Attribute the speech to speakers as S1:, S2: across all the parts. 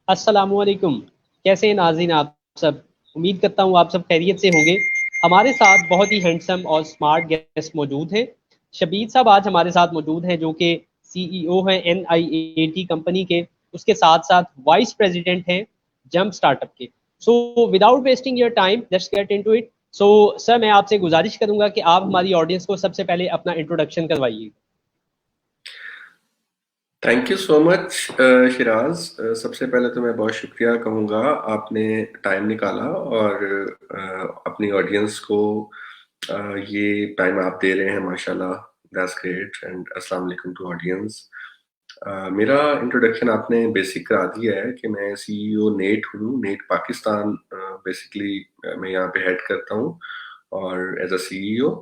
S1: अस्सलामुअलैकुम। कैसे हैं नाज़रीन आप सब? उम्मीद करता हूँ आप सब खैरियत से होंगे। हमारे साथ बहुत ही हैंडसम और स्मार्ट गेस्ट मौजूद हैं। शबीर साहब आज हमारे साथ मौजूद हैं, जो कि सीईओ हैं NIAT कंपनी के। उसके साथ साथ वाइस प्रेसिडेंट हैं जंप स्टार्टअप के। So without wasting your time, let's get into it. So sir, मैं आपसे गुजारिश करूंगा कि आप हमारी ऑडियंस को सबसे पहले अपना इंट्रोडक्शन करवाइए।
S2: Thank you so much Siraj. सबसे पहले तो मैं बहुत शुक्रिया कहूँगा, आपने टाइम निकाला और अपनी ऑडियंस को ये टाइम आप दे रहे हैं। माशाल्लाह, दैट्स ग्रेट एंड अस्सलाम वालेकुम टू ऑडियंस। मेरा इंट्रोडक्शन आपने बेसिक करा दिया है कि मैं सीईओ नेट हूँ। नेट पाकिस्तान बेसिकली मैं यहाँ पे हेड करता हूँ और एज अ सीईओ,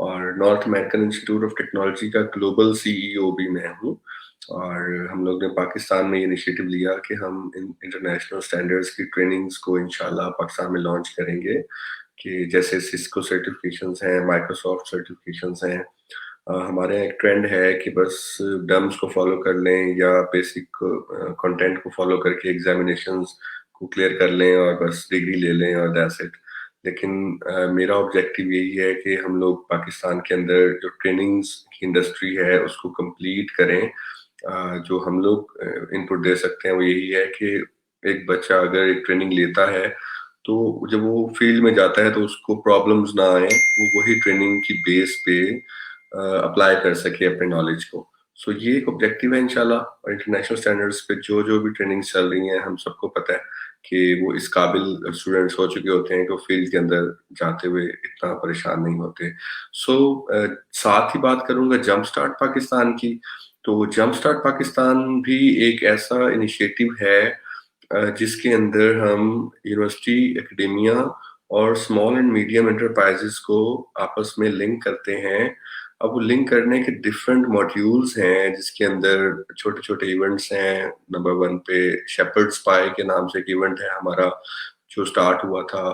S2: और north American institute of technology का ग्लोबल सीईओ भी मैं हूँ। और हम लोग ने पाकिस्तान में ये इनिशिएटिव लिया कि हम इंटरनेशनल स्टैंडर्ड्स की ट्रेनिंग्स को इंशाल्लाह पाकिस्तान में लॉन्च करेंगे, कि जैसे सिस्को सर्टिफिकेशंस हैं, माइक्रोसॉफ्ट सर्टिफिकेशंस हैं। हमारे यहाँ एक ट्रेंड है कि बस डम्स को फॉलो कर लें या बेसिक कंटेंट को फॉलो करके एग्जामिनेशंस को क्लियर कर लें और बस डिग्री ले लें और दैट्स इट। लेकिन मेरा ऑब्जेक्टिव यही है कि हम लोग पाकिस्तान के अंदर जो ट्रेनिंग्स की इंडस्ट्री है उसको कंप्लीट करें। जो हम लोग इनपुट दे सकते हैं वो यही है कि एक बच्चा अगर एक ट्रेनिंग लेता है तो जब वो फील्ड में जाता है तो उसको प्रॉब्लम्स ना आए, वो वही ट्रेनिंग की बेस पे अप्लाई कर सके अपने नॉलेज को। सो ये एक ऑब्जेक्टिव है इंशाल्लाह। और इंटरनेशनल स्टैंडर्ड्स पे जो जो भी ट्रेनिंग चल रही हैं, हम सबको पता है कि वो इस काबिल स्टूडेंट्स हो चुके होते हैं कि वो फील्ड के अंदर जाते हुए इतना परेशान नहीं होते। सो साथ ही बात करूंगा जंप स्टार्ट पाकिस्तान की। तो जंप स्टार्ट पाकिस्तान भी एक ऐसा इनिशिएटिव है जिसके अंदर हम यूनिवर्सिटी, एकेडेमिया और स्मॉल एंड मीडियम एंटरप्राइजेस को आपस में लिंक करते हैं। अब वो लिंक करने के डिफरेंट मॉड्यूल्स हैं जिसके अंदर छोटे छोटे इवेंट्स हैं। नंबर वन पे शेपर्ड स्पाई के नाम से एक इवेंट है हमारा, जो स्टार्ट हुआ था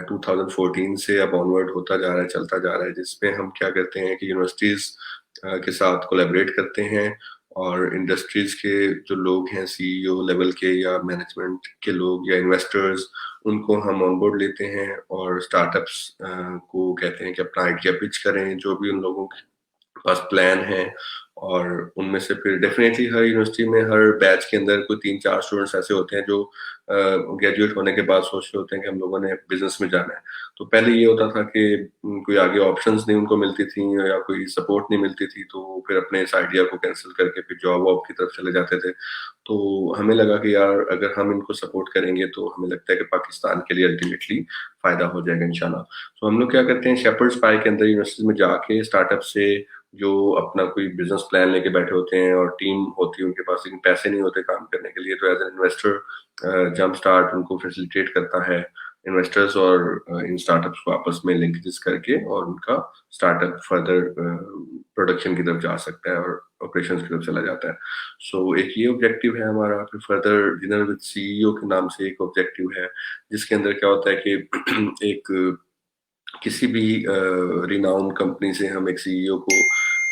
S2: 2014 से, अब ऑनवर्ड होता जा रहा है, चलता जा रहा है, जिसमें हम क्या करते हैं कि यूनिवर्सिटीज के साथ कोलैबोरेट करते हैं और इंडस्ट्रीज के जो लोग हैं, सीईओ लेवल के या मैनेजमेंट के लोग या इन्वेस्टर्स, उनको हम ऑन बोर्ड लेते हैं और स्टार्टअप्स को कहते हैं कि अपना आइडिया पिच करें, जो भी उन लोगों के पास प्लान है। और उनमें से फिर डेफिनेटली हर यूनिवर्सिटी में हर बैच के अंदर कोई 3-4 स्टूडेंट्स ऐसे होते हैं जो ग्रेजुएट होने के बाद सोच रहे होते हैं कि हम लोगों ने बिजनेस में जाना है। तो पहले ये होता था कि कोई आगे ऑप्शंस नहीं उनको मिलती थी या कोई सपोर्ट नहीं मिलती थी, तो वो फिर अपने इस आइडिया को कैंसिल करके फिर जॉब वॉब की तरफ चले जाते थे। तो हमें लगा कि यार अगर हम इनको सपोर्ट करेंगे तो हमें लगता है कि पाकिस्तान के लिए अल्टीमेटली फायदा हो जाएगा इंशाल्लाह। तो हम लोग क्या करते हैं, शेपर्ड स्पाई के अंदर यूनिवर्सिटी में जाके स्टार्टअप से जो अपना कोई बिजनेस प्लान लेके बैठे होते हैं और टीम होती है उनके पास, लेकिन पैसे नहीं होते काम करने के लिए, तो as an investor jump start उनको फैसिलिटेट करता है, इन्वेस्टर्स और इन स्टार्टअप्स को आपस में लिंकेजेस करके, और उनका स्टार्टअप फर्दर प्रोडक्शन की तरफ जा सकता है और ऑपरेशंस की तरफ चला जाता है। सो एक ये ऑब्जेक्टिव है हमारा। फिर फर्दर डिनर विद सीईओ के नाम से एक ऑब्जेक्टिव है, जिसके अंदर क्या होता है कि एक किसी भी रिनाउंड कंपनी से हम एक सीईओ को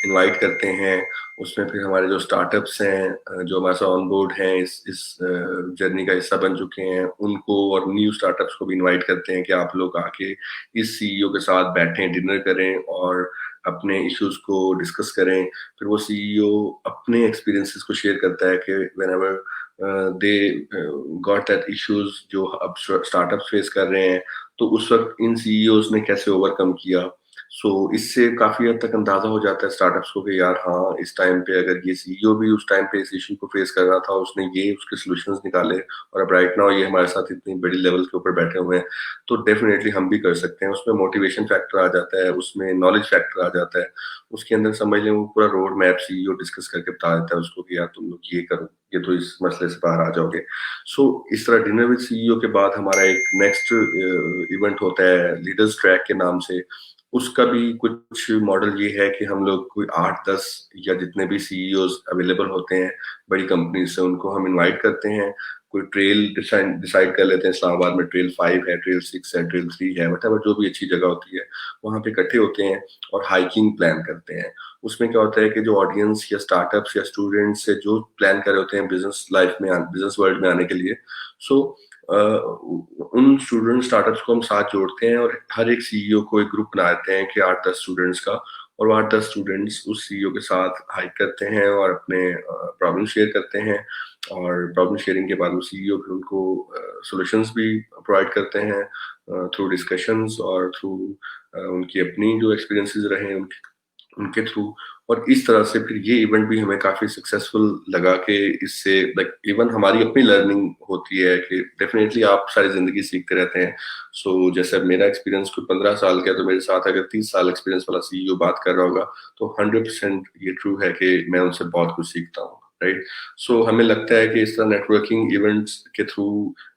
S2: इनवाइट करते हैं। उसमें फिर हमारे जो स्टार्टअप्स हैं जो हमारे साथ ऑन बोर्ड हैं, इस जर्नी का हिस्सा बन चुके हैं, उनको और न्यू स्टार्टअप्स को भी इनवाइट करते हैं कि आप लोग आके इस सीईओ के साथ बैठें, डिनर करें और अपने इश्यूज को डिस्कस करें। फिर वो सीईओ अपने एक्सपीरियंसेस को शेयर करता है कि whenever they got that issues जो अब स्टार्टअप्स फेस कर रहे हैं, तो उस वक्त इन सीईओज ने कैसे ओवरकम किया। सो इससे काफी हद तक अंदाजा हो जाता है स्टार्टअप्स को कि यार हाँ, इस टाइम पे अगर ये सीईओ भी उस टाइम पे इस इशू को फेस कर रहा था, उसने ये उसके सॉल्यूशंस निकाले और अब राइट नाउ ये हमारे साथ इतनी बड़ी लेवल के ऊपर बैठे हुए हैं, तो डेफिनेटली हम भी कर सकते हैं। उसमें मोटिवेशन फैक्टर आ जाता है, उसमें नॉलेज फैक्टर आ जाता है, उसके अंदर समझ लें वो पूरा रोड मैप सीईओ डिस्कस करके बता देता है उसको कि यार तुम लोग ये करो, ये तो इस मसले से बाहर आ जाओगे। सो इस तरह डिनर विद सीईओ के बाद हमारा एक नेक्स्ट इवेंट होता है लीडर्स ट्रैक के नाम से। उसका भी कुछ मॉडल ये है कि हम लोग कोई 8-10 या जितने भी सीईओज अवेलेबल होते हैं बड़ी कंपनी से, उनको हम इनवाइट करते हैं कोई ट्रेल डिसाइड कर लेते हैं, इस्लामाबाद में ट्रेल 5 है, ट्रेल 6 है, ट्रेल 3 है, वट जो भी अच्छी जगह होती है वहां पे इकट्ठे होते हैं और हाइकिंग प्लान करते हैं। उसमें क्या होता है कि जो ऑडियंस या स्टार्टअप्स या स्टूडेंट्स से जो प्लान कर रहे होते हैं बिजनेस लाइफ में, बिजनेस वर्ल्ड में आने के लिए, सो उन स्टूडेंट स्टार्टअप्स को हम साथ जोड़ते हैं और हर एक सीईओ को एक ग्रुप बनाते हैं कि 8-10 स्टूडेंट्स का, और वो 8-10 स्टूडेंट्स उस सीईओ के साथ हाइक करते हैं और अपने प्रॉब्लम शेयर करते हैं, और प्रॉब्लम शेयरिंग के बाद वो सीईओ फिर उनको सॉल्यूशंस भी प्रोवाइड करते हैं थ्रू डिस्कशंस और थ्रू उनकी अपनी जो एक्सपीरियंसेस रहे उनके उनके थ्रू। और इस तरह से फिर ये इवेंट भी हमें काफी सक्सेसफुल लगा कि इससे लाइक इवन हमारी अपनी लर्निंग होती है कि डेफिनेटली आप सारी जिंदगी सीखते रहते हैं। सो जैसे मेरा एक्सपीरियंस कोई 15 साल का है, तो मेरे साथ अगर 30 साल एक्सपीरियंस वाला सीईओ बात कर रहा होगा तो 100% ये ट्रू है कि मैं उनसे बहुत कुछ सीखता हूँ, राइट। सो हमें लगता है कि इस तरह नेटवर्किंग इवेंट्स के through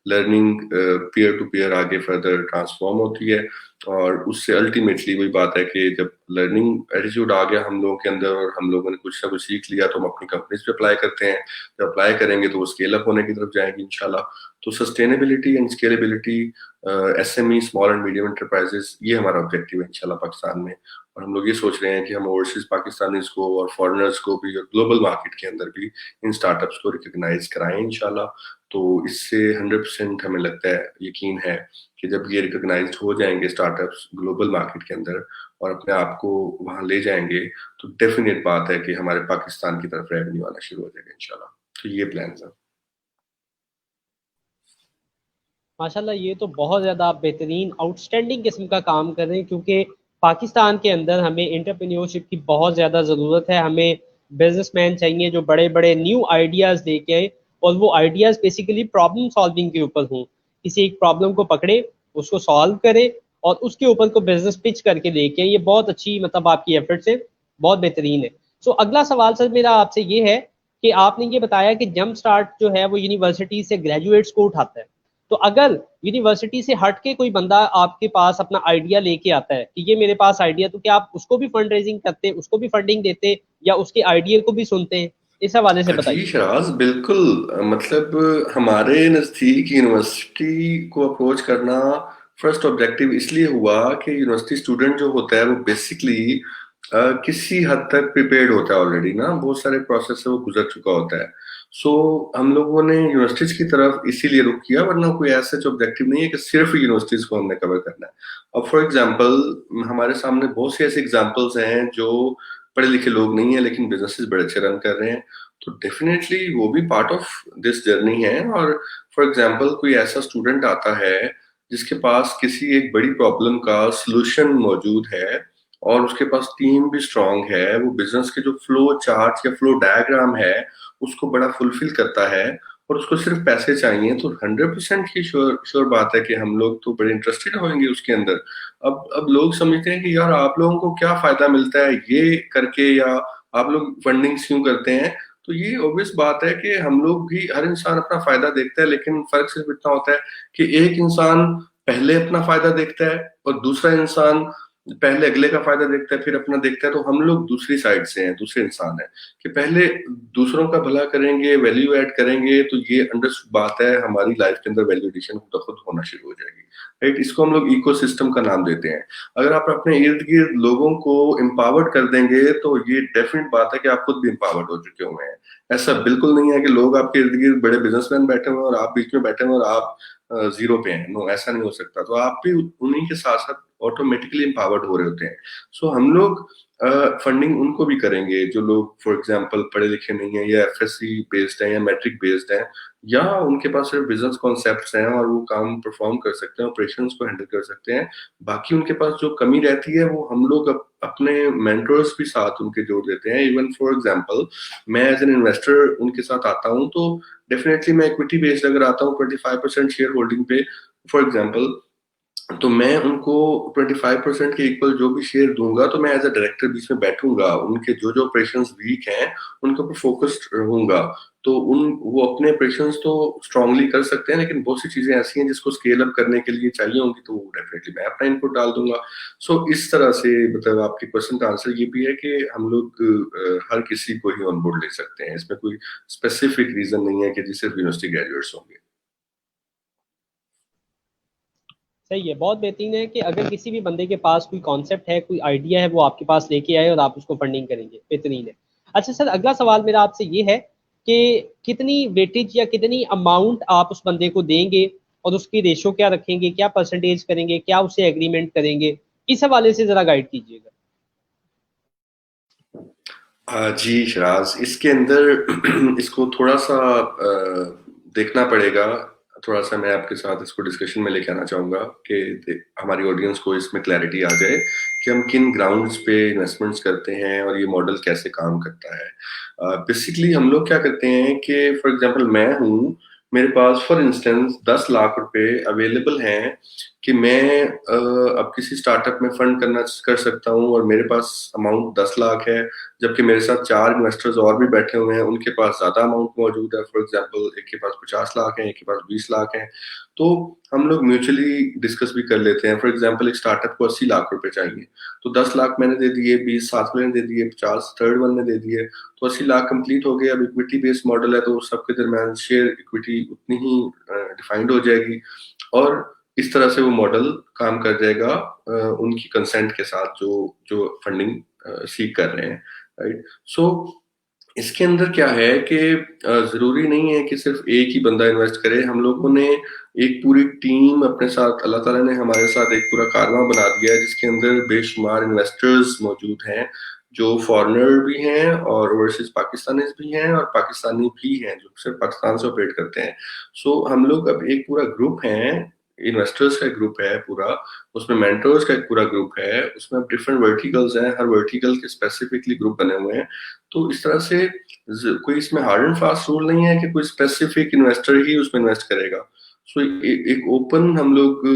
S2: learning peer to peer आगे फर्दर ट्रांसफॉर्म होती है, और उससे अल्टीमेटली वही बात है कि जब लर्निंग एटीट्यूड आ गया हम लोगों के अंदर और हम लोगों ने कुछ ना कुछ सीख लिया, तो हम अपनी कंपनीज पे अप्लाई करते हैं। जब अप्लाई करेंगे तो वो स्केल अप होने की तरफ जाएंगे इंशाल्लाह। तो sustainability and scalability, SME small and medium enterprises, ये हमारा ऑब्जेक्टिव है इंशाल्लाह पाकिस्तान में। और हम लोग ये सोच रहे हैं कि हम ओवरसीज पाकिस्तानीज को और फॉरेनर्स को भी और ग्लोबल मार्केट के अंदर भी इन स्टार्टअप्स को रिकॉग्नाइज कराएं इंशाल्लाह। तो इससे 100% हमें लगता है, यकीन है कि जब ये रिकॉग्नाइज्ड हो जाएंगे स्टार्टअप्स ग्लोबल मार्केट के अंदर और अपने आप को वहां ले जाएंगे, तो डेफिनेट बात है कि हमारे पाकिस्तान की तरफ रेवेन्यू आना शुरू हो जाएगा इंशाल्लाह। तो ये प्लान है।
S1: माशाल्लाह, ये तो बहुत ज़्यादा आप बेहतरीन आउटस्टैंडिंग किस्म का काम कर रहे हैं, क्योंकि पाकिस्तान के अंदर हमें एंटरप्रेन्योरशिप की बहुत ज़्यादा ज़रूरत है। हमें बिजनेसमैन चाहिए जो बड़े बड़े न्यू आइडियाज़ लेके आए, और वो आइडियाज़ बेसिकली प्रॉब्लम सॉल्विंग के ऊपर हों। किसी एक प्रॉब्लम को पकड़े, उसको सॉल्व करे और उसके ऊपर को बिजनेस पिच करके लेके, ये बहुत अच्छी मतलब आपकी एफर्ट्स है, बहुत बेहतरीन है। सो अगला सवाल सर मेरा आपसे ये है कि आपने ये बताया कि जंप स्टार्ट जो है वो यूनिवर्सिटी से ग्रेजुएट्स को उठाता है। तो अगर यूनिवर्सिटी से हट के कोई बंदा आपके पास अपना आइडिया लेके आता है कि ये मेरे पास आइडिया, तो क्या आप उसको भी फंड रेजिंग करते, उसको भी फंडिंग देते, या उसके आइडिया को भी सुनते हैं? इस हवाले से
S2: जी
S1: बताइए।
S2: शराज, बिल्कुल। मतलब हमारे नज़दीक यूनिवर्सिटी को अप्रोच करना फर्स्ट ऑब्जेक्टिव इसलिए हुआ कि यूनिवर्सिटी स्टूडेंट जो होता है वो बेसिकली किसी हद तक प्रिपेयर्ड होता है ऑलरेडी ना, बहुत सारे प्रोसेस से वो गुजर चुका होता है। सो हम लोगों ने यूनिवर्सिटीज की तरफ इसीलिए रुख किया, वरना कोई ऐसा ऑब्जेक्टिव नहीं है कि सिर्फ यूनिवर्सिटीज को हमने कवर करना है। अब फॉर एग्जांपल हमारे सामने बहुत से ऐसे एग्जांपल्स हैं जो पढ़े लिखे लोग नहीं है लेकिन बिजनेसेस बड़े अच्छे रन कर रहे हैं, तो डेफिनेटली वो भी पार्ट ऑफ दिस जर्नी है। और फॉर एग्जांपल कोई ऐसा स्टूडेंट आता है जिसके पास किसी एक बड़ी प्रॉब्लम का सॉल्यूशन मौजूद है और उसके पास टीम भी स्ट्रांग है, वो बिजनेस के जो फ्लो चार्ट या फ्लो डायग्राम है उसको बड़ा फुलफिल करता है और उसको सिर्फ पैसे चाहिए, तो 100% ही श्योर बात है कि हम लोग तो बड़े इंटरेस्टेड होंगे उसके अंदर। अब लोग समझते हैं कि यार आप लोगों को क्या फायदा मिलता है ये करके, या आप लोग फंडिंग क्यों करते हैं। तो ये ऑब्वियस बात है कि हम लोग भी, हर इंसान अपना फायदा देखता है, लेकिन फर्क सिर्फ इतना होता है कि एक इंसान पहले अपना फायदा देखता है और दूसरा इंसान पहले अगले का फायदा देखता है फिर अपना देखता है। तो हम लोग दूसरी साइड से हैं, दूसरे इंसान हैं कि पहले दूसरों का भला करेंगे, वैल्यू ऐड करेंगे, तो ये अंडरस्टूड बात है, हमारी लाइफ के अंदर वैल्यू एडिशन खुद ब खुद होना शुरू हो जाएगी, राइट। इसको हम लोग इकोसिस्टम का नाम देते हैं। अगर आप अपने इर्द गिर्द लोगों को एम्पावर्ड कर देंगे तो ये डेफिनेट बात है कि आप खुद भी एम्पावर्ड हो चुके हुए हैं। ऐसा बिल्कुल नहीं है कि लोग आपके इर्द गिर्द बड़े बिजनेसमैन बैठे हुए हैं और आप बीच में बैठे हुए और आप जीरो पे हैं। नो, ऐसा नहीं हो सकता। तो आप भी उन्हीं के साथ साथ ऑटोमेटिकली एम्पावर्ड हो रहे होते हैं। सो हम लोग फंडिंग उनको भी करेंगे जो लोग फॉर एग्जांपल पढ़े लिखे नहीं है या एफएससी बेस्ड है या मैट्रिक बेस्ड है, या उनके पास सिर्फ बिजनेस कॉन्सेप्ट्स हैं और वो काम परफॉर्म कर सकते हैं, ऑपरेशंस को हैंडल कर सकते हैं। बाकी उनके पास जो कमी रहती है वो हम लोग अपने मेंटर्स भी साथ उनके जोड़ देते हैं। इवन फॉर एग्जांपल मैं एज एन इन्वेस्टर उनके साथ आता हूँ, तो डेफिनेटली मैं इक्विटी बेस्ड अगर आता हूँ 25% शेयर होल्डिंग पे फॉर एग्जांपल, तो मैं उनको 25% के इक्वल जो भी शेयर दूंगा, तो मैं एज अ डायरेक्टर बीच में बैठूंगा, उनके जो जो ऑपरेशंस वीक हैं उनके ऊपर फोकस्ड रहूंगा। तो वो अपने ऑपरेशंस तो स्ट्रांगली कर सकते हैं, लेकिन बहुत सी चीजें ऐसी हैं जिसको स्केल अप करने के लिए चाहिए होंगी, तो डेफिनेटली मैं अपना इनपुट डाल दूंगा। सो इस तरह से मतलब आपके क्वेश्चन का आंसर ये भी है कि हम लोग हर किसी को ही ऑन बोर्ड ले सकते हैं। इसमें कोई स्पेसिफिक रीजन नहीं है कि जी सिर्फ यूनिवर्सिटी ग्रेजुएट्स होंगे।
S1: सही है, बहुत बेहतरीन है कि अगर किसी भी बंदे के पास कोई कॉन्सेप्ट है, कोई आइडिया है, वो आपके पास लेके आए और आप उसको फंडिंग करेंगे, बेहतरीन है। अच्छा सर, अगला सवाल मेरा आपसे ये है कि कितनी वेटेज या कितनी अमाउंट आप उस बंदे को देंगे और उसकी रेशो क्या रखेंगे, क्या परसेंटेज करेंगे, क्या उससे एग्रीमेंट करेंगे, इस हवाले से जरा गाइड कीजिएगा।
S2: जी शिराज, इसके अंदर इसको थोड़ा सा देखना पड़ेगा। थोड़ा सा मैं आपके साथ इसको डिस्कशन में लेके आना चाहूंगा कि हमारी ऑडियंस को इसमें क्लैरिटी आ जाए कि हम किन ग्राउंड्स पे इन्वेस्टमेंट्स करते हैं और ये मॉडल कैसे काम करता है। बेसिकली हम लोग क्या करते हैं कि फॉर एग्जांपल मैं हूँ, मेरे पास फॉर इंस्टेंस 10 लाख रुपए अवेलेबल हैं कि मैं अब किसी स्टार्टअप में फंड कर सकता हूँ और मेरे पास अमाउंट 10 लाख है, जबकि मेरे साथ 4 इन्वेस्टर्स और भी बैठे हुए हैं, उनके पास ज्यादा अमाउंट मौजूद है। फॉर एग्जांपल एक के पास 50 लाख है, एक के पास 20 लाख है। तो हम लोग म्यूचुअली डिस्कस भी कर लेते हैं। फॉर एग्जांपल एक स्टार्टअप को 80 लाख रुपए चाहिए, तो 10 लाख मैंने दे दिए, 20 साथ में दे दिए, 50 थर्ड वन ने दे दिए, तो 80 लाख कंप्लीट हो गए। अब इक्विटी बेस्ड मॉडल है तो सबके दरमियान शेयर इक्विटी उतनी ही डिफाइंड हो जाएगी और इस तरह से वो मॉडल काम कर जाएगा उनकी कंसेंट के साथ जो जो फंडिंग सीख कर रहे हैं, राइट। सो इसके अंदर क्या है कि जरूरी नहीं है कि सिर्फ एक ही बंदा इन्वेस्ट करे। हम लोगों ने एक पूरी टीम अपने साथ, अल्लाह ताला ने हमारे साथ एक पूरा कारवां बना दिया है जिसके अंदर बेशुमार इन्वेस्टर्स मौजूद हैं, जो फॉरेनर भी हैं और ओवरसीज पाकिस्तानी भी हैं और पाकिस्तानी भी हैं जो सिर्फ पाकिस्तान से ऑपरेट करते हैं। सो हम लोग अब एक पूरा ग्रुप है, इन्वेस्टर्स का ग्रुप है पूरा, उसमें मेंटर्स का एक पूरा ग्रुप है, उसमें डिफरेंट वर्टिकल्स हैं, हर वर्टिकल के स्पेसिफिकली ग्रुप बने हुए हैं। तो इस तरह से कोई इसमें हार्ड एंड फास्ट रूल नहीं है कि कोई स्पेसिफिक इन्वेस्टर ही उसमें इन्वेस्ट करेगा। सो एक ओपन हम लोग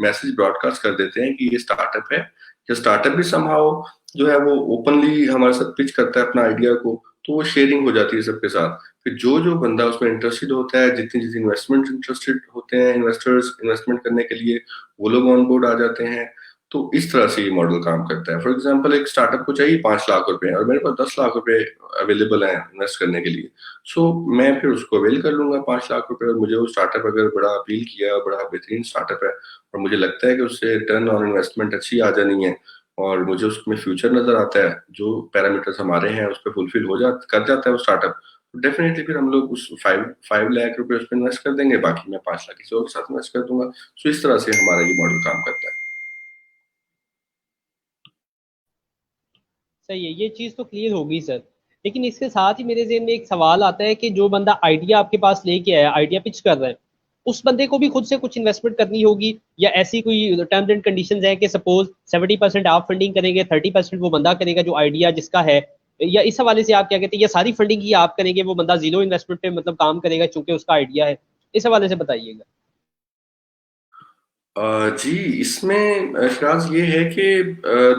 S2: मैसेज ब्रॉडकास्ट कर देते हैं कि ये स्टार्टअप है, या स्टार्टअप भी समहाउ जो है वो ओपनली हमारे साथ पिच करता है अपना आइडिया को, तो वो शेयरिंग हो जाती है सबके साथ। फिर जो जो बंदा उसमें इंटरेस्टेड होता है, जितनी जितनी इन्वेस्टमेंट इंटरेस्टेड होते हैं इन्वेस्टर्स इन्वेस्टमेंट करने के लिए, वो लोग ऑन बोर्ड आ जाते हैं। तो इस तरह से ये मॉडल काम करता है। फॉर एग्जांपल एक स्टार्टअप को चाहिए 5 लाख रुपए और मेरे पास 10 लाख रुपए अवेलेबल है इन्वेस्ट करने के लिए, सो मैं फिर उसको अवेल कर लूंगा 5 लाख रुपए। और मुझे वो स्टार्टअप अगर बड़ा अपील किया, बड़ा बेहतरीन स्टार्टअप है और मुझे लगता है कि उससे रिटर्न ऑन इन्वेस्टमेंट अच्छी आ जानी है और मुझे उसमें फ्यूचर नजर आता है, जो पैरामीटर्स हमारे हैं उस पर फुलफिल कर जाता है वो स्टार्टअप, तो डेफिनेटली फिर हम लोग उस 5 लाख रुपए उस पर इन्वेस्ट कर देंगे, बाकी मैं 5 लाख किसी और के साथ इन्वेस्ट कर दूंगा। सो इस तरह से हमारा ये मॉडल काम करता है।
S1: सही है, ये चीज़ तो क्लियर होगी सर। लेकिन इसके साथ ही मेरे ज़हन में एक सवाल आता है कि जो बंदा आइडिया आपके पास लेके आया, आइडिया पिच कर रहा है, उस बंदे को भी खुद से कुछ इन्वेस्टमेंट करनी होगी, या ऐसी कोई टर्म्स एंड कंडीशंस है कि सपोज 70% आप फंडिंग करेंगे, 30% वो बंदा करेगा जो आइडिया जिसका है, या इस हवाले से आप क्या कहते हैं, या सारी फंडिंग ही आप करेंगे, वो बंदा जीरो इन्वेस्टमेंट पे मतलब काम करेगा चूंकि उसका आइडिया है, इस हवाले से बताइएगा।
S2: जी, इसमें इशराज ये है कि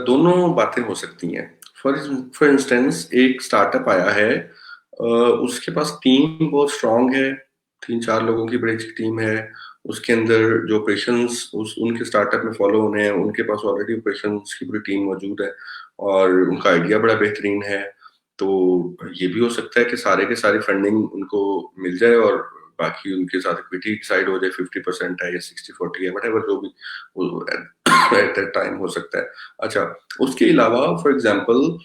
S2: दोनों बातें हो सकती हैं। फॉर फॉर इंस्टेंस एक स्टार्टअप आया है, उसके पास टीम बहुत स्ट्रांग है, 3-4 लोगों की बड़ी अच्छी टीम है। उसके अंदर जो ऑपरेशंस उस उनके स्टार्टअप में फॉलो होने हैं, उनके पास ऑलरेडी ऑपरेशंस की पूरी टीम मौजूद है और उनका आइडिया बड़ा बेहतरीन है। तो ये भी हो सकता है कि सारे के सारी फंडिंग उनको मिल जाए और बाकी उनके साथ इक्विटी डिसाइड हो जाए, 50% है या 60-40 है, वट जो भी एट दैट टाइम हो सकता है। अच्छा, उसके अलावा फॉर एग्जाम्पल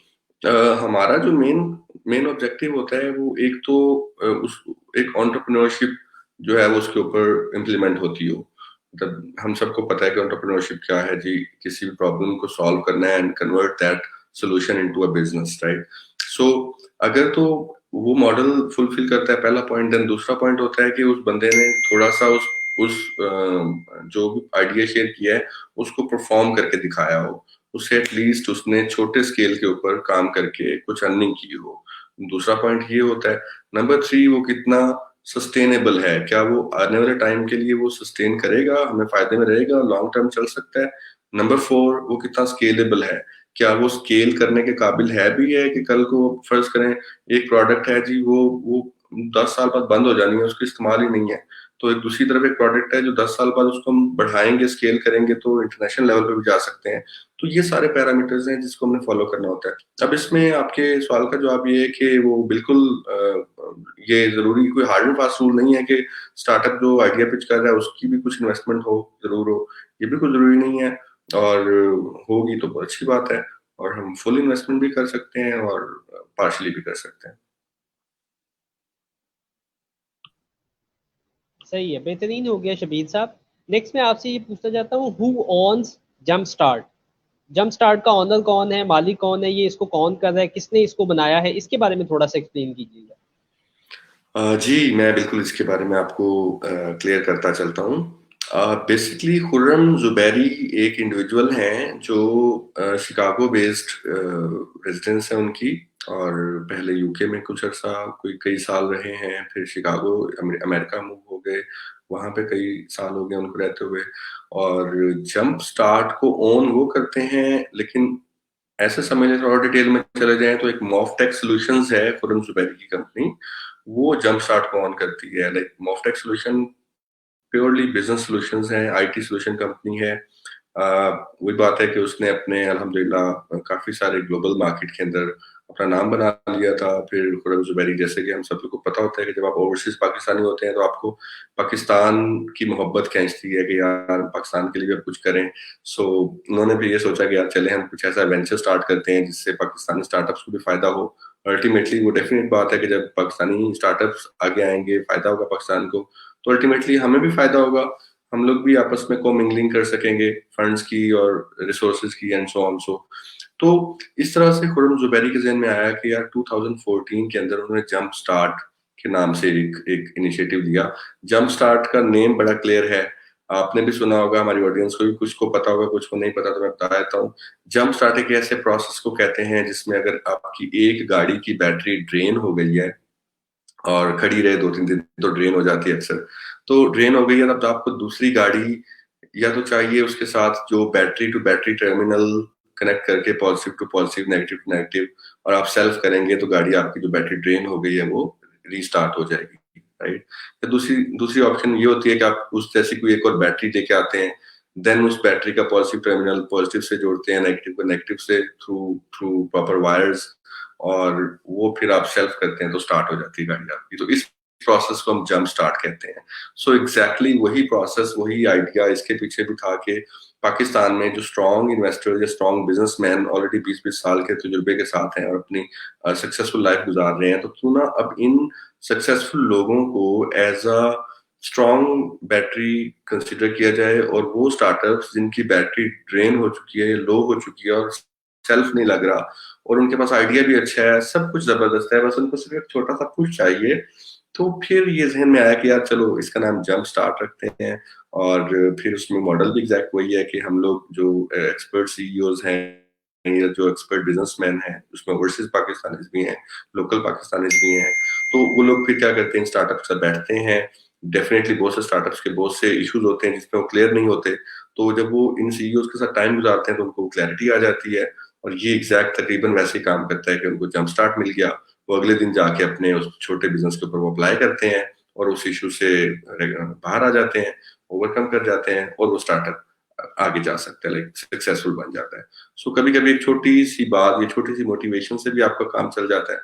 S2: हमारा जो मेन मेन ऑब्जेक्टिव होता है वो एक तो उस एक एंटरप्रेन्योरशिप जो है वो उसके ऊपर इम्प्लीमेंट होती हो। मतलब हम सबको पता है कि एंटरप्रेन्योरशिप क्या है जी, किसी भी प्रॉब्लम को सॉल्व करना है and convert that solution into a business, right. So अगर तो वो मॉडल फुलफिल करता है पहला पॉइंट, देन दूसरा पॉइंट होता है कि उस बंदे ने थोड़ा सा उस जो भी आइडिया शेयर किया है उसको परफॉर्म करके दिखाया हो, उससे एटलीस्ट उसने छोटे स्केल के ऊपर काम करके कुछ अर्निंग की हो। दूसरा पॉइंट ये होता है। नंबर 3, वो कितना सस्टेनेबल है, क्या वो आने वाले टाइम के लिए वो सस्टेन करेगा, हमें फायदे में रहेगा, लॉन्ग टर्म चल सकता है। नंबर 4, वो कितना स्केलेबल है, क्या वो स्केल करने के काबिल है भी है कि कल को फर्ज करें एक प्रोडक्ट है जी, वो 10 साल बाद बंद हो जानी है, उसका इस्तेमाल ही नहीं है। तो एक दूसरी तरफ एक प्रोडक्ट है जो 10 साल बाद उसको हम बढ़ाएंगे, स्केल करेंगे तो इंटरनेशनल लेवल पे भी जा सकते हैं। तो ये सारे पैरामीटर्स हैं जिसको हमने फॉलो करना होता है। अब इसमें आपके सवाल का जवाब ये है कि वो बिल्कुल ये जरूरी कोई हार्ड एंड फास्ट रूल नहीं है कि स्टार्टअप जो आइडिया पिच कर रहा है उसकी भी कुछ इन्वेस्टमेंट हो, जरूर हो, ये भी कोई जरूरी नहीं है। और होगी तो बहुत अच्छी बात है, और हम फुल इन्वेस्टमेंट भी कर सकते हैं और पार्शली भी कर सकते हैं।
S1: सही है, बेहतरीन हो गया शबीर साहब। नेक्स्ट मैं आपसे ये पूछना चाहता हूँ, who owns jump start? Jump start का ऑनर कौन है, मालिक कौन है, ये इसको कौन कर रहा है, किसने इसको बनाया है, इसके बारे में थोड़ा सा एक्सप्लेन कीजिएगा।
S2: जी, मैं बिल्कुल इसके बारे में आपको क्लियर करता चलता हूँ। बेसिकली खुर्रम ज़ुबैरी एक इंडिविजुअल हैं जो शिकागो बेस्ड रेजिडेंस है उनकी, और पहले यूके में कुछ अर्सा कोई कई साल रहे हैं, फिर शिकागो अमेरिका मूव हो गए, वहाँ पे कई साल हो गए उनको रहते हुए। और जंप स्टार्ट को ओन वो करते हैं, लेकिन ऐसे समझ लें, और डिटेल में चले जाएं तो एक मॉफ्टेक सॉल्यूशंस है खुर्रम ज़ुबैरी की कंपनी, वो जंप स्टार्ट को ऑन करती है। Like Moftech solution purely business solutions है, आईटी सॉल्यूशन कंपनी है। वही बात है कि उसने अपने अल्हम्दुलिल्लाह काफी सारे ग्लोबल मार्केट के अंदर अपना नाम बना लिया था। फिर खुर्रम ज़ुबैरी, जैसे कि हम सब को पता होता है कि जब आप ओवरसीज पाकिस्तानी होते हैं तो आपको पाकिस्तान की मोहब्बत खींचती है कि यार पाकिस्तान के लिए भी आप कुछ करें। सो उन्होंने भी ये सोचा कि यार चले हम कुछ ऐसा वेंचर स्टार्ट करते हैं जिससे पाकिस्तानी स्टार्टअप्स को भी फायदा हो। अल्टीमेटली वो डेफिनेट बात है कि जब पाकिस्तानी स्टार्टअप्स आगे आएंगे, फायदा होगा पाकिस्तान को, तो अल्टीमेटली हमें भी फायदा होगा। हम लोग भी आपस में को-मिंगलिंग कर सकेंगे फंड्स की और रिसोर्सेज की, एंड सो ऑन। सो तो इस तरह से खुर्रम ज़ुबैरी के ज़हन में आया कि यार 2014 के अंदर उन्होंने जंप स्टार्ट के नाम से एक इनिशिएटिव लिया। जंप स्टार्ट का नेम बड़ा क्लियर है, आपने भी सुना होगा, हमारी ऑडियंस को भी कुछ को पता होगा, कुछ को नहीं पता, तो मैं बता देता हूँ। जंप स्टार्ट एक ऐसे प्रोसेस को कहते हैं जिसमें अगर आपकी एक गाड़ी की बैटरी ड्रेन हो गई है और खड़ी रहे 2-3 दिन तो ड्रेन हो जाती है अक्सर। तो ड्रेन हो गई है, तब तो आपको दूसरी गाड़ी या तो चाहिए, उसके साथ जो battery to battery terminal connect करके positive to positive, negative to negative, और आप सेल्फ करेंगे तो गाड़ी आपकी जो बैटरी ड्रेन हो गई है वो रीस्टार्ट हो जाएगी, राइट? तो दूसरी दूसरी ऑप्शन ये होती है कि आप उस जैसी कोई एक और बैटरी लेके आते हैं, देन उस बैटरी का पॉजिटिव टर्मिनल पॉजिटिव से जोड़ते हैं, नेगेटिव को नेगेटिव से थ्रू थ्रू प्रॉपर वायर्स, और वो फिर आप सेल्फ करते हैं तो स्टार्ट हो जाती है गाड़ी आपकी। तो इस प्रोसेस को हम जंप स्टार्ट कहते हैं। सो एग्जैक्टली वही प्रोसेस, वही आइडिया इसके पीछे भी था कि पाकिस्तान में जो स्ट्रॉन्ग इन्वेस्टर या स्ट्रॉन्ग बिजनेसमैन ऑलरेडी 20-20 साल के तजुर्बे के साथ हैं और अपनी सक्सेसफुल लाइफ गुजार रहे हैं, तो क्यों ना अब इन सक्सेसफुल लोगों को as a strong battery consider किया जाए, और वो स्टार्टअप्स जिनकी बैटरी ड्रेन हो चुकी है, लो हो चुकी है और सेल्फ नहीं लग रहा, और उनके पास आइडिया भी अच्छा है, सब कुछ जबरदस्त है, बस उनको सिर्फ एक छोटा सा पुश चाहिए। तो फिर ये ज़हन में आया कि यार चलो इसका नाम जंप स्टार्ट रखते हैं। और फिर उसमें मॉडल भी एग्जैक्ट वही है कि हम लोग जो एक्सपर्ट सीईओज हैं या जो एक्सपर्ट बिजनेसमैन हैं, उसमें ओवरसीज पाकिस्तानीज भी हैं, लोकल पाकिस्तानीज भी हैं, तो वो लोग फिर क्या करते हैं, स्टार्टअप से बैठते हैं। डेफिनेटली बहुत से स्टार्टअप्स के बहुत से इश्यूज होते हैं जिसमें वो क्लियर नहीं होते, तो जब वो इन सीईओज के साथ टाइम गुजारते हैं तो उनको क्लैरिटी आ जाती है। और ये एग्जैक्ट तकरीबन वैसे ही काम करता है कि उनको जंप स्टार्ट मिल गया, वो अगले दिन जाके अपने उस छोटे बिजनेस के ऊपर वो अप्लाई करते हैं और उस इशू से बाहर आ जाते हैं, ओवरकम कर जाते हैं, और वो स्टार्टअप आगे जा सकता है, लाइक सक्सेसफुल बन जाता है। सो कभी कभी एक छोटी सी बात या छोटी सी मोटिवेशन से भी आपका काम चल जाता है।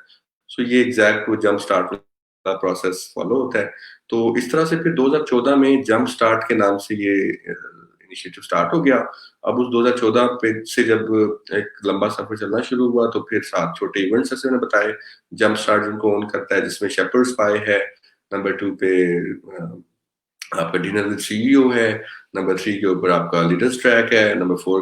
S2: सो ये एग्जैक्ट वो जंप स्टार्ट का प्रोसेस फॉलो होता है। तो इस तरह से फिर 2014 में जंप स्टार्ट के नाम से ये इनिशिएटिव स्टार्ट हो गया। अब उस 2014 पे से जब एक लंबा सफर चलना शुरू हुआ तो फिर 7 छोटे इवेंट्स जैसे मैंने बताए, जंप स्टार्ट जिनको ओन करता है, जिसमें शेपर्ड्स पाए है, नंबर 2 पे आपका डिनर विद सीईओ है, नंबर 3 के ऊपर आपका लीडर्स ट्रैक है, नंबर 4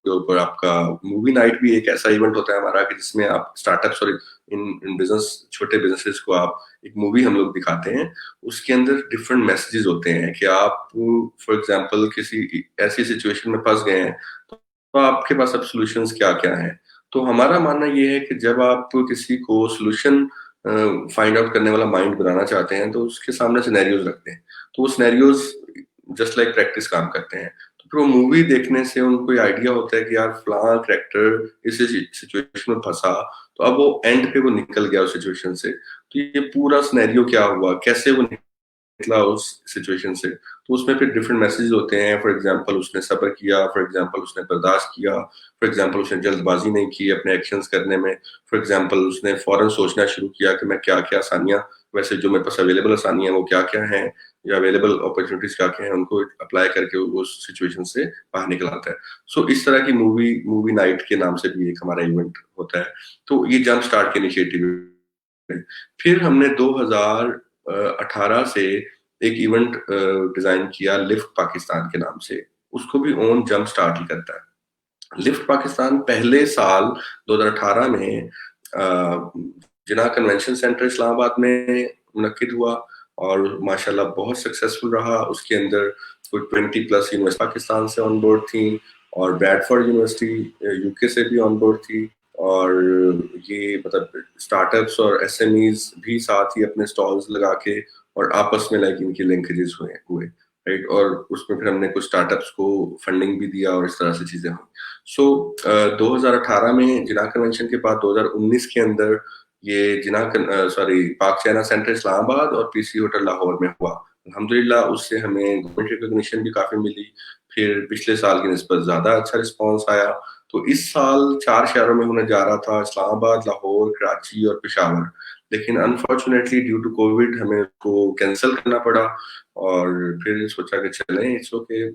S2: के ऊपर आपका मूवी नाइट भी एक ऐसा इवेंट होता है हमारा कि जिसमें आप स्टार्टअप्स और इन इन बिजनेस छोटे बिजनेसेस को आप एक मूवी हम लोग दिखाते हैं। उसके अंदर डिफरेंट मैसेजेस होते हैं कि आप फॉर एग्जांपल किसी ऐसी सिचुएशन में फंस गए हैं तो आपके पास अब सॉल्यूशंस क्या-क्या हैं। तो हमारा मानना ये है कि जब आप किसी को सॉल्यूशन फाइंड आउट करने वाला माइंड बनाना चाहते हैं तो उसके सामने सिनेरियोज रखते हैं, तो वो सिनेरियोज जस्ट लाइक प्रैक्टिस काम करते हैं। तो फिर वो मूवी देखने से उनको ये आइडिया होता है कि यार फलां कैरेक्टर इस सिचुएशन में फंसा, तो अब वो एंड पे वो निकल गया उस सिचुएशन से। तो ये पूरा सिनेरियो क्या हुआ, कैसे वो निकला उस सिचुएशन से, तो उसमें फिर डिफरेंट मैसेजेस होते हैं। फॉर एग्जांपल उसने सब्र किया, फॉर एग्जांपल उसने बर्दाश्त किया, फॉर एग्जांपल उसने जल्दबाजी नहीं की अपने एक्शंस करने में, फॉर एग्जांपल उसने फौरन सोचना शुरू किया कि मैं क्या क्या आसानियां, वैसे जो मेरे पास अवेलेबल आसानियां वो क्या क्या हैं, या अवेलेबल अपॉर्चुनिटीज क्या क्या हैं, उनको अप्लाई करके वो उस सिचुएशन से बाहर निकल आता है। सो इस तरह की मूवी नाइट के नाम से भी एक हमारा इवेंट होता है। तो ये जंप स्टार्ट के इनिशिएटिव है। फिर हमने 2018 से एक इवेंट डिजाइन किया लिफ्ट पाकिस्तान के नाम से। उसको भी ओन जंप स्टार्ट ही करता है। लिफ्ट पाकिस्तान पहले साल 2018 में जिना कन्वेंशन सेंटर इस्लामाबाद में मुनक्किद हुआ और माशाल्लाह बहुत सक्सेसफुल रहा। उसके अंदर कोई 20+ यूनिवर्सिटी पाकिस्तान से ऑन बोर्ड थी और ब्रैडफोर्ड यूनिवर्सिटी यूके से भी ऑन बोर्ड थी। और ये मतलब स्टार्टअप्स और एसएमईज भी साथ ही अपने स्टॉल्स लगा के और आपस में लाइक इनके लिंकेजेस हुए राइट। और उसमें फिर हमने कुछ स्टार्टअप्स को फंडिंग भी दिया और इस तरह से चीजें हुई। सो 2018 में जिना कन्वेंशन के बाद 2019 के अंदर ये पाक चाइना सेंटर इस्लामाबाद और पीसी होटल लाहौर में हुआ। अल्हम्दुलिल्लाह उससे हमें गवर्नमेंट रिकॉग्निशन भी काफी मिली। फिर पिछले साल की निस्बत ज्यादा अच्छा रिस्पॉन्स आया। तो इस साल 4 शहरों में होने जा रहा था, इस्लामाबाद, लाहौर, कराची और पेशावर। लेकिन अनफॉर्चुनेटली ड्यू टू कोविड हमें उसको कैंसिल करना पड़ा। और फिर सोचा कि चलें, it's okay,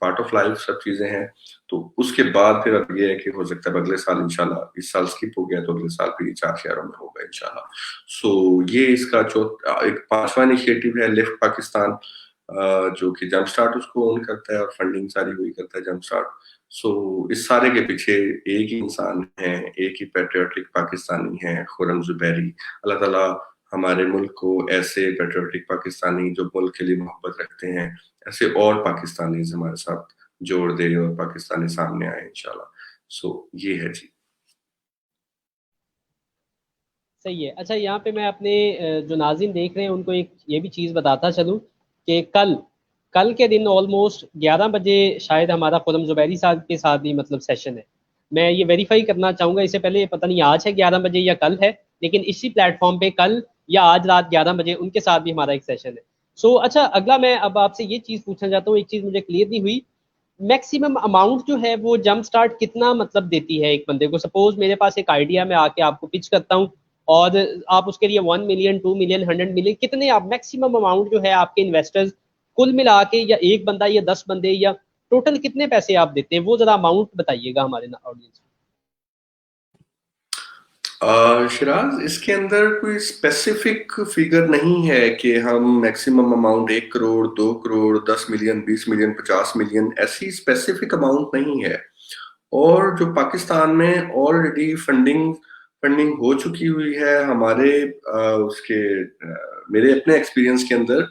S2: part of life सब चीजें हैं। तो उसके बाद फिर अब ये है कि हो सकता है अगले साल इंशाल्लाह, इस साल स्किप हो गया तो अगले साल फिर 4 शहरों में होगा इंशाल्लाह। सो ये इसका एक 5वां इनिशिएटिव है लिफ्ट पाकिस्तान, जो कि जंप स्टार्ट उसको ओन करता है और फंडिंग सारी वही करता है, जंप स्टार्ट। सो इस सारे के पीछे एक ही इंसान है, एक ही पैट्रियोटिक पाकिस्तानी है, खुर्रम ज़ुबैरी। अल्लाह ताला हमारे मुल्क को ऐसे पैट्रियोटिक पाकिस्तानी जो मुल्क के लिए मोहब्बत रखते हैं, ऐसे और पाकिस्तानी हमारे साथ जोड़ दे और पाकिस्तानी सामने आए इंशाल्लाह। सो ये है जी।
S1: सही है। अच्छा, यहाँ पे मैं अपने जो नाज़रीन देख रहे हैं उनको एक ये भी चीज़ बताता चलूँ कि कल कल के दिन ऑलमोस्ट 11 बजे शायद हमारा खुर्रम ज़ुबैरी साहब के साथ भी मतलब सेशन है। मैं ये वेरीफाई करना चाहूँगा, इससे पहले पता नहीं आज है 11 बजे या कल है, लेकिन इसी प्लेटफॉर्म पे कल या आज रात 11 बजे उनके साथ भी हमारा एक सेशन है। सो अच्छा, अगला मैं अब आपसे ये चीज़ पूछना चाहता हूँ, एक चीज़ मुझे क्लियर नहीं हुई। मैक्सिमम अमाउंट जो है वो जंप स्टार्ट कितना मतलब देती है एक बंदे को? सपोज मेरे पास एक आइडिया, मैं आके आपको पिच करता हूँ और आप उसके लिए 1 मिलियन, 2 मिलियन, 100 मिलियन, कितने आप मैक्सिमम अमाउंट जो है आपके इन्वेस्टर्स कुल मिला के, या एक बंदा या 10 बंदे, या टोटल कितने पैसे आप देते हैं, वो जरा अमाउंट बताइएगा हमारे ऑडियंस
S2: शिराज, इसके अंदर कोई स्पेसिफिक फिगर नहीं है कि हम maximum amount 1 crore, 2 crore, 10 million, 20 million, 50 million, ऐसी स्पेसिफिक अमाउंट नहीं है। और जो पाकिस्तान में ऑलरेडी फंडिंग फंडिंग हो चुकी हुई है हमारे उसके मेरे अपने एक्सपीरियंस के अंदर,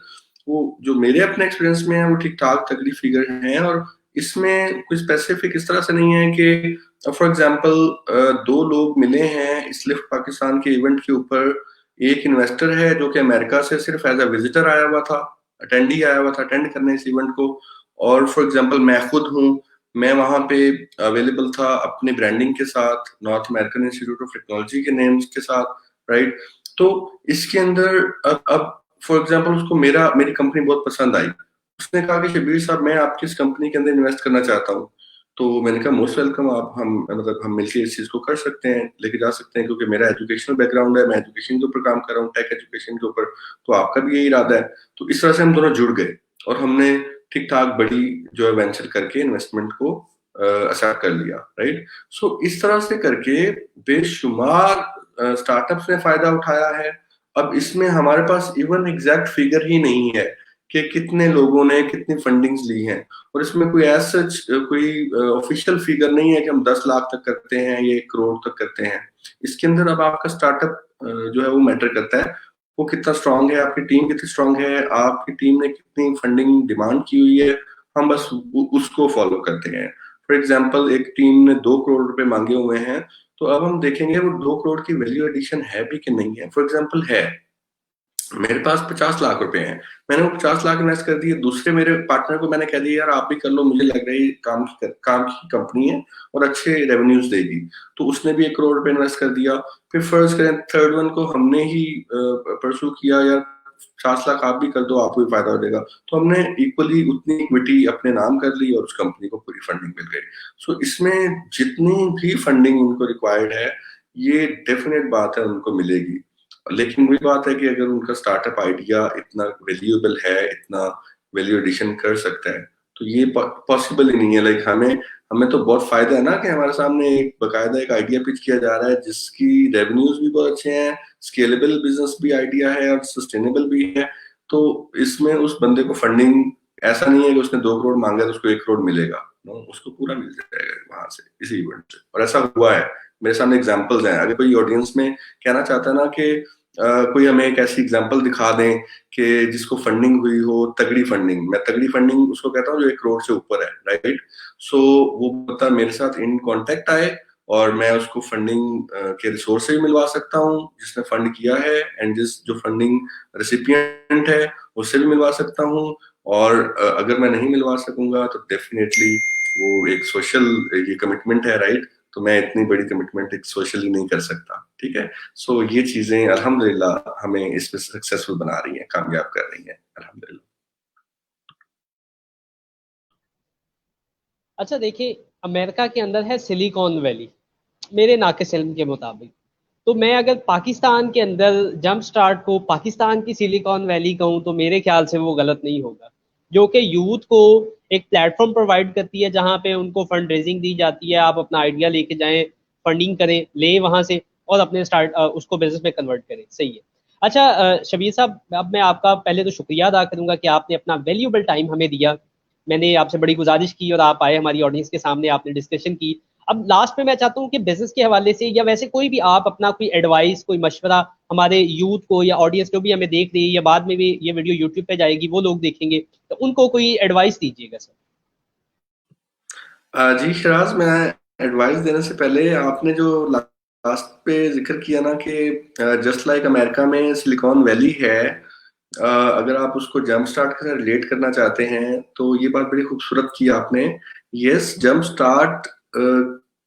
S2: वो जो मेरे अपने एक्सपीरियंस में है वो ठीक ठाक तगड़ी फिगर है। और इसमें कोई स्पेसिफिक इस तरह से नहीं है कि फॉर एग्जांपल 2 लोग मिले हैं इस लिफ्ट पाकिस्तान के इवेंट के ऊपर। एक इन्वेस्टर है जो कि अमेरिका से सिर्फ एज अ विजिटर आया हुआ था, अटेंडी आया हुआ था अटेंड करने इस इवेंट को। और फॉर एग्जांपल मैं खुद हूँ, मैं वहां पे अवेलेबल था अपने ब्रांडिंग के साथ, north American institute of technology के नेम्स के साथ, राइट। तो इसके अंदर अब फॉर एग्जांपल उसको मेरी कंपनी बहुत पसंद आई। उसने कहा कि शबीर साहब, मैं आपकी इस कंपनी के अंदर इन्वेस्ट करना चाहता हूँ। तो मैंने कहा मोस्ट वेलकम, आप हम मिलकर इस चीज को कर सकते हैं, लेके जा सकते हैं, क्योंकि मेरा एजुकेशनल बैकग्राउंड है, मैं एजुकेशन के ऊपर काम कर रहा हूँ, टेक एजुकेशन के ऊपर। तो आपका भी यही इरादा है। तो इस तरह से हम दोनों जुड़ गए और हमने ठीक ठाक बड़ी जो है वेंचर करके इन्वेस्टमेंट को एक्सेप्ट कर लिया, राइट। सो इस तरह से करके बेशुमार स्टार्टअप्स ने फायदा उठाया है। अब इसमें हमारे पास इवन एग्जैक्ट फिगर ही नहीं है कि कितने लोगों ने कितनी फंडिंग्स ली हैं। और इसमें कोई एज सच कोई ऑफिशियल फिगर नहीं है कि हम 10 लाख तक करते हैं या 1 करोड़ तक करते हैं। इसके अंदर अब आपका स्टार्टअप जो है वो मैटर करता है, वो कितना स्ट्रांग है, आपकी टीम कितनी स्ट्रांग है, आपकी टीम ने कितनी फंडिंग डिमांड की हुई है। हम बस उसको फॉलो करते हैं। फॉर एग्जाम्पल एक टीम ने 2 करोड़ रुपए मांगे हुए हैं, तो अब हम देखेंगे वो 2 करोड़ की वैल्यू एडिशन है भी कि नहीं है। फॉर एग्जाम्पल है, मेरे पास 50 लाख रुपए हैं, मैंने वो 50 लाख इन्वेस्ट कर दिए। दूसरे मेरे पार्टनर को मैंने कह दिया यार आप भी कर लो, मुझे लग रहा है ये काम की कंपनी है और अच्छे रेवेन्यूज देगी, तो उसने भी 1 करोड़ रुपए इन्वेस्ट कर दिया। फिर फर्ज करें थर्ड वन को हमने ही परसू किया, यार 50 लाख आप भी कर दो, आपको भी फायदा हो जाएगा, तो हमने इक्वली उतनी इक्विटी अपने नाम कर ली और उस कंपनी को पूरी फंडिंग मिल गई। सो इसमें जितनी भी फंडिंग उनको रिक्वायर्ड है, ये डेफिनेट बात है उनको मिलेगी। लेकिन वही बात है कि अगर उनका स्टार्टअप आइडिया इतना वैल्यूएबल है, इतना वैल्यू एडिशन कर सकता है, तो ये पॉसिबल ही नहीं है। लाइक हमें हमें तो बहुत फायदा है ना कि हमारे सामने एक बकायदा एक आइडिया पिच किया जा रहा है जिसकी रेवेन्यूज भी बहुत अच्छे हैं, स्केलेबल बिजनेस भी आइडिया है और सस्टेनेबल भी है। तो इसमें उस बंदे को फंडिंग, ऐसा नहीं है कि उसने 2 करोड़ मांगा तो उसको 1 करोड़ मिलेगा, नो, उसको पूरा मिल जाएगा वहां से, इसी इवेंट से। और ऐसा हुआ है, मेरे सामने एग्जाम्पल्स हैं। अगर कोई ऑडियंस में कहना चाहता है ना कि कोई हमें एक ऐसी एग्जांपल दिखा दें कि जिसको फंडिंग हुई हो, तगड़ी फंडिंग, मैं तगड़ी फंडिंग उसको कहता हूँ जो 1 करोड़ से ऊपर है, राइट। सो वो बता मेरे साथ इन कांटेक्ट आए और मैं उसको फंडिंग के रिसोर्स से भी मिलवा सकता हूँ जिसने फंड किया है, एंड जो फंडिंग रेसिपिएंट है उससे भी मिलवा सकता हूँ। और अगर मैं नहीं मिलवा सकूंगा तो डेफिनेटली वो एक सोशल ये कमिटमेंट है, राइट। तो मैं इतनी बड़ी कमिटमेंट एक सोशली नहीं कर सकता, ठीक है। सो ये चीजें अल्हम्दुलिल्लाह हमें इसमें सक्सेसफुल बना रही हैं, कामयाब कर रही हैं अल्हम्दुलिल्लाह।
S1: अच्छा देखिए, अमेरिका के अंदर है सिलिकॉन वैली, मेरे नाक़िस इल्म के मुताबिक। तो मैं अगर पाकिस्तान के अंदर जंप स्टार्ट को पाकिस्तान की सिलिकॉन वैली कहूँ तो मेरे ख्याल से वो गलत नहीं होगा, जो कि यूथ को एक प्लेटफॉर्म प्रोवाइड करती है जहाँ पे उनको फंड रेजिंग दी जाती है, आप अपना आइडिया लेके जाएं, फंडिंग करें, लें वहाँ से और अपने स्टार्ट उसको बिजनेस में कन्वर्ट करें। सही है। अच्छा शबीर साहब, अब मैं आपका पहले तो शुक्रिया अदा करूंगा कि आपने अपना वैल्यूएबल टाइम हमें दिया। मैंने आपसे बड़ी गुजारिश की और आप आए हमारी ऑडियंस के सामने, आपने डिस्कशन की। अब लास्ट में मैं चाहता हूँ कि बिजनेस के हवाले से या वैसे कोई भी आप अपना कोई एडवाइस, कोई मशवरा हमारे यूथ को या ऑडियंस जो भी हमें देख रही है या बाद में भी ये वीडियो यूट्यूब पे जाएगी वो लोग देखेंगे, तो उनको कोई एडवाइस दीजिएगा सर।
S2: जी शिराज, मैं एडवाइस देने से पहले आपने जो लास्ट पे जिक्र किया ना कि जस्ट लाइक अमेरिका में सिलिकॉन वैली है, अगर आप उसको जंप स्टार्ट के साथ रिलेट करना चाहते हैं तो ये बात बड़ी खूबसूरत की आपने। यस, जंप स्टार्ट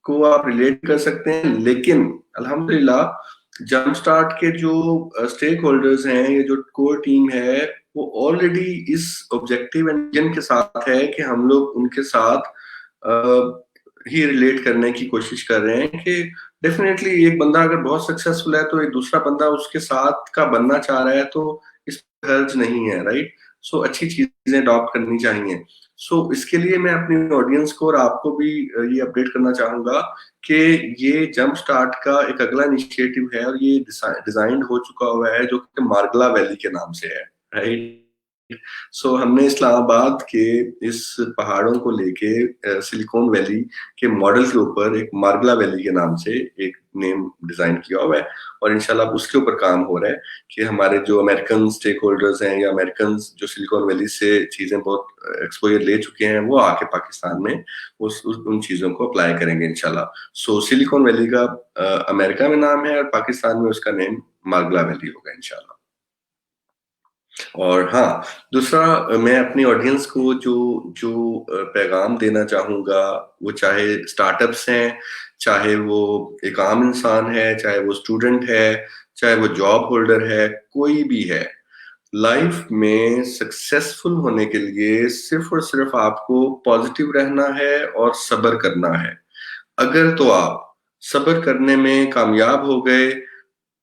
S2: को आप रिलेट कर सकते हैं, लेकिन अल्हम्दुलिल्लाह जंप स्टार्ट के जो स्टेक होल्डर्स हैं, ये जो कोर टीम है, वो ऑलरेडी इस ऑब्जेक्टिव एंड विजन के साथ है कि हम लोग उनके साथ ही रिलेट करने की कोशिश कर रहे हैं कि डेफिनेटली एक बंदा अगर बहुत सक्सेसफुल है तो एक दूसरा बंदा उसके साथ का बनना चाह रहा है, तो इस हर्ज नहीं है, राइट। सो अच्छी चीजें अडॉप्ट करनी चाहिए। सो इसके लिए मैं अपनी ऑडियंस को और आपको भी ये अपडेट करना चाहूंगा कि ये जंप स्टार्ट का एक अगला इनिशिएटिव है और ये डिजाइन हो चुका हुआ है जो कि मार्गला वैली के नाम से है, राइट। सो हमने इस्लामाबाद के इस पहाड़ों को लेके सिलिकॉन वैली के मॉडल के ऊपर एक मार्गला वैली के नाम से एक नेम डिजाइन किया हुआ है, और इंशाल्लाह उसके ऊपर काम हो रहा है कि हमारे जो अमेरिकन स्टेक होल्डर्स हैं या अमेरिकन जो सिलिकॉन वैली से चीजें बहुत एक्सपोजर ले चुके हैं, वो आके पाकिस्तान में उन चीजों को अप्लाई करेंगे इंशाल्लाह। सो सिलिकॉन वैली का अमेरिका में नाम है और पाकिस्तान में उसका नेम मार्गला वैली होगा इंशाल्लाह। और हाँ, दूसरा मैं अपनी ऑडियंस को जो जो पैगाम देना चाहूंगा, वो चाहे स्टार्टअप्स हैं, चाहे वो एक आम इंसान है, चाहे वो स्टूडेंट है, चाहे वो जॉब होल्डर है, कोई भी है, लाइफ में सक्सेसफुल होने के लिए सिर्फ और सिर्फ आपको पॉजिटिव रहना है और सब्र करना है। अगर तो आप सब्र करने में कामयाब हो गए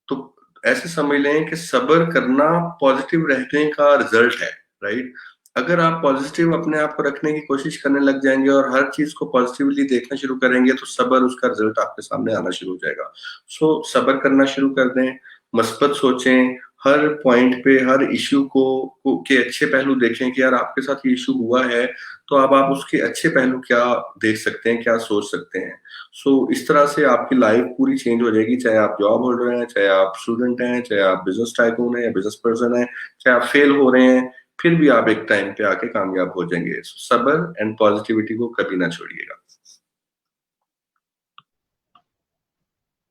S2: तो ऐसे समझ लें कि सब्र करना पॉजिटिव रहने का रिजल्ट है, राइट। अगर आप पॉजिटिव अपने आप को रखने की कोशिश करने लग जाएंगे और हर चीज को पॉजिटिवली देखना शुरू करेंगे तो सब्र उसका रिजल्ट आपके सामने आना शुरू हो जाएगा। सो सब्र करना शुरू कर दें, मस्बत सोचें, हर पॉइंट पे हर इश्यू के अच्छे पहलू देखें कि यार आपके साथ ये इश्यू हुआ है, तो अब आप उसके अच्छे पहलू क्या देख सकते हैं, क्या सोच सकते हैं। सो इस तरह से आपकी लाइफ पूरी चेंज हो जाएगी, चाहे आप जॉब होल्डर हैं, चाहे आप स्टूडेंट हैं, चाहे आप बिजनेस टाइकून हैं या बिजनेस पर्सन हैं, चाहे आप फेल हो रहे हैं, फिर भी आप एक टाइम पे आके कामयाब हो जाएंगे। सब्र एंड पॉजिटिविटी को कभी ना छोड़िएगा।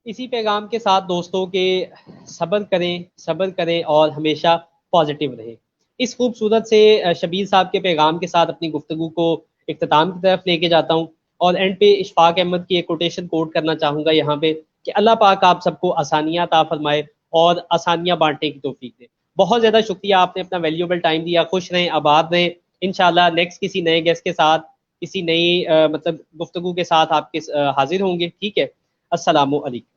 S1: इसी पैगाम के साथ दोस्तों के सब्र करें और हमेशा पॉजिटिव रहें। इस खूबसूरत से शबीर साहब के पैगाम के साथ अपनी गुफ्तगू को इख्तिताम की तरफ लेके जाता हूँ और एंड पे इशफाक अहमद की एक कोटेशन कोट करना चाहूँगा यहाँ पे कि अल्लाह पाक आप सबको आसानियाँ अता फरमाए और आसानियाँ बांटने की तौफीक दे। बहुत ज़्यादा शुक्रिया, आपने अपना वैल्यूएबल टाइम दिया। खुश रहें, आबाद रहें। इंशाल्लाह नेक्स्ट किसी नए गेस्ट के साथ, किसी नई मतलब गुफ्तगू के साथ आपके हाजिर होंगे। ठीक है, अस्सलामु अलैकुम।